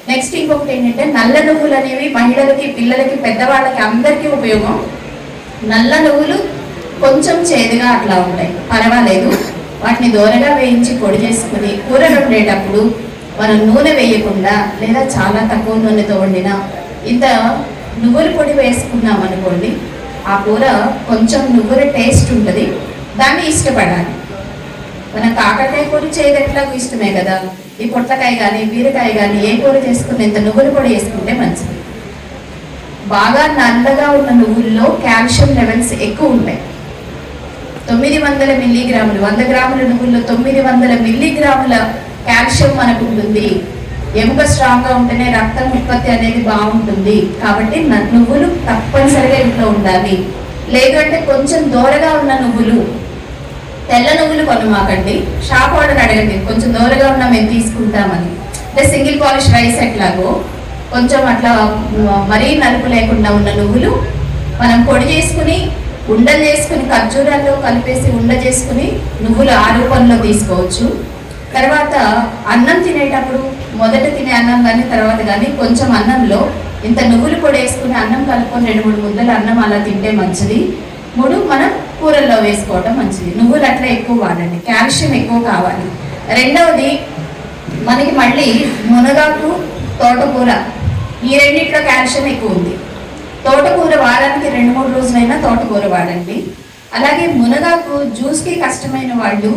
Next ఇంకొకటి ఏంటంటే నల్ల నువ్వులు అనేవి మహిళలకి, పిల్లలకి, పెద్దవాళ్ళకి అందరికీ ఉపయోగం. నల్ల నువ్వులు కొంచెం చేదుగా అట్లా ఉంటాయి, పర్వాలేదు. వాటిని దోరగా వేయించి పొడి చేసుకుని కూరలు వండేటప్పుడు మనం నూనె వేయకుండా లేదా చాలా తక్కువ నూనెతో వండిన ఇంత నువ్వుల పొడి వేసుకున్నాం అనుకోండి, ఆ కూర కొంచెం నువ్వుల టేస్ట్ ఉంటుంది. దాన్ని ఇష్టపడాలి. మన కాకరకాయ కూర చేదెట్లాగో ఇష్టమే కదా, ఈ పొట్లకాయ కానీ బీరకాయ కానీ ఏ కూర చేసుకుని ఇంత నువ్వుల పొడి వేసుకుంటే మంచిది. బాగా నల్లగా ఉన్న నువ్వుల్లో కాల్షియం లెవెల్స్ ఎక్కువ ఉంటాయి. 900 మిల్లీగ్రాములు, 100 గ్రాముల నువ్వుల్లో 900 మిల్లీగ్రాముల కాల్షియం మనకు ఉంటుంది. ఎముక స్ట్రాంగ్గా ఉంటేనే రక్తం ఉత్పత్తి అనేది బాగుంటుంది. కాబట్టి నువ్వులు తప్పనిసరిగా ఇంట్లో ఉండాలి. లేదు అంటే కొంచెం దూరగా ఉన్న నువ్వులు, తెల్ల నువ్వులు కొనమాకండి, షాప్ ఆర్డర్ అడగండి, కొంచెం దూరగా ఉన్న మేము తీసుకుంటామని. అంటే సింగిల్ పాలిష్ రైస్ ఎట్లాగో కొంచెం అట్లా మరీ నలుపు లేకుండా ఉన్న నువ్వులు మనం పొడి చేసుకుని ఉండలు చేసుకుని ఖర్జూరాల్లో కలిపేసి ఉండ చేసుకుని నువ్వులు ఆ రూపంలో తీసుకోవచ్చు. తర్వాత అన్నం తినేటప్పుడు మొదట తినే అన్నం కానీ తర్వాత కానీ కొంచెం అన్నంలో ఇంత నువ్వులు పొడి వేసుకుని అన్నం కలుపుకొని 2-3 ముద్దలు అన్నం అలా తింటే మంచిది. 3 మనం కూరల్లో వేసుకోవటం మంచిది. నువ్వులు అట్లా ఎక్కువ వాడండి, కాల్షియం ఎక్కువ కావాలి. రెండవది మనకి మళ్ళీ మునగాకు, తోటకూర, ఈ రెండిట్లో కాల్షియం ఎక్కువ ఉంది. తోటకూర వారానికి 2-3 రోజులైనా తోటకూర వాడండి. అలాగే మునగాకు జ్యూస్కి కష్టమైన వాళ్ళు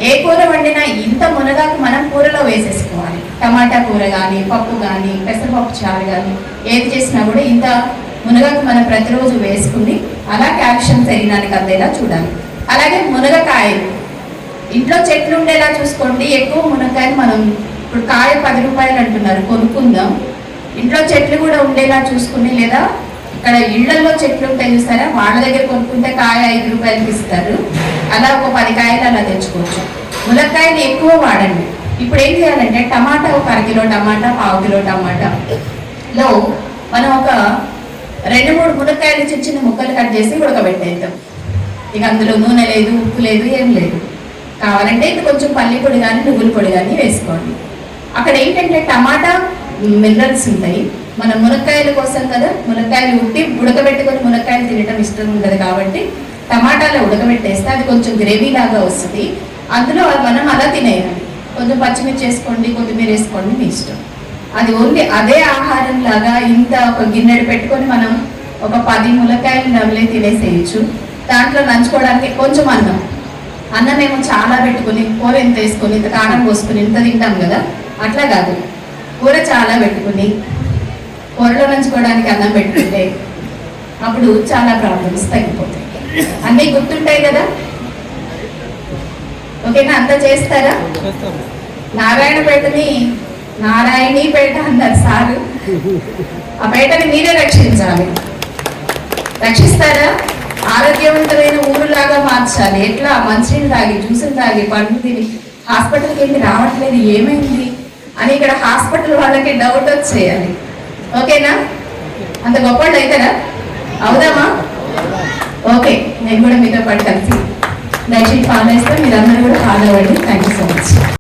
ఏ కూర వండినా ఇంత మునగాకు మనం కూరలో వేసేసుకోవాలి. టమాటా కూర కానీ, పప్పు కానీ, పెసరపప్పు చారు కానీ ఏది చేసినా కూడా ఇంత మునగాకు మనం ప్రతిరోజు వేసుకుని అలా కాల్షియం శరీరానికి అందేలా చూడాలి. అలాగే మునగకాయలు ఇంట్లో చెట్లు ఉండేలా చూసుకోండి. ఎక్కువ మునగకాయలు మనం ఇప్పుడు కాయ 10 రూపాయలు అంటున్నారు, కొనుక్కుందాం. ఇంట్లో చెట్లు కూడా ఉండేలా చూసుకుని, లేదా ఇక్కడ ఇళ్లలో చెట్లు ఉంటాయి చూస్తారా, వాళ్ళ దగ్గర కొనుక్కుంటే కాయ 5 రూపాయలకి ఇస్తారు. అలా ఒక 10 కాయలు అలా తెచ్చుకోవచ్చు. మునక్కాయలు ఎక్కువ వాడండి. ఇప్పుడు ఏం చేయాలంటే టమాటా, ఒక 1 కిలో టమాటా, 1/2 కిలో టమాటాలో మనం ఒక 2-3 మునక్కాయలు చిన్న ముక్కలు కట్ చేసి ఉడకబెట్టేద్దాం. ఇక అందులో నూనె లేదు, ఉప్పు లేదు, ఏం లేదు. కావాలంటే ఇది కొంచెం పల్లి పొడి కానీ నువ్వుల పొడి కానీ వేసుకోండి. అక్కడ ఏంటంటే టమాటా మినరల్స్ ఉంటాయి. మన మునక్కాయల కోసం కదా, మునక్కాయలు ఉడకబెట్టుకొని మునక్కాయలు తినడం ఇష్టం ఉండదు కాబట్టి టమాటాలో ఉడకబెట్టేస్తే అది కొంచెం గ్రేవీ లాగా వస్తుంది. అందులో మనం అలా తినేయాలి. కొంచెం పచ్చిమిర్చి వేసుకోండి, కొత్తిమీర వేసుకోండి, మీ ఇష్టం. అది ఓన్లీ అదే ఆహారం లాగా ఇంత ఒక గిన్నెడు పెట్టుకొని మనం ఒక 10 మునక్కాయలు నవ్వులే తినేసేయచ్చు. దాంట్లో నంచుకోవడానికి కొంచెం అన్నం ఏమో చాలా పెట్టుకుని కూర ఎంత వేసుకొని ఇంత కారం పోసుకుని ఇంత తింటాం కదా, అట్లా కాదు. కూర చాలా పెట్టుకుని కూరలో నంచుకోవడానికి అన్నం పెట్టుకుంటే అప్పుడు చాలా ప్రాబ్లమ్స్ తగ్గిపోతాయి. అన్నీ గుర్తుంటాయి కదా, ఓకేనా? అంతా చేస్తారా? నారాయణపేటని నారాయణీపేట అన్నారు సారు. ఆ పేటని మీరే రక్షించాలి. రక్షిస్తారా? ఆరోగ్యవంతమైన ఊరులాగా మార్చాలి. ఎట్లా? మంచినీళ్ళు తాగి, జ్యూసులు తాగి, పండ్లు తిని హాస్పిటల్కి వెళ్ళి రావట్లేదు, ఏమైంది అని ఇక్కడ హాస్పిటల్ వాళ్ళకి డౌట్ వచ్చేయాలి. ఓకేనా? అంత గొప్పవాళ్ళు అవుతారా? అవుదామా? ఓకే, నేను కూడా మీతో పాటు కలిసి దయచేసి ఫాలో చేస్తే మీరందరూ కూడా ఫాలో అవ్వండి. Thank you so much.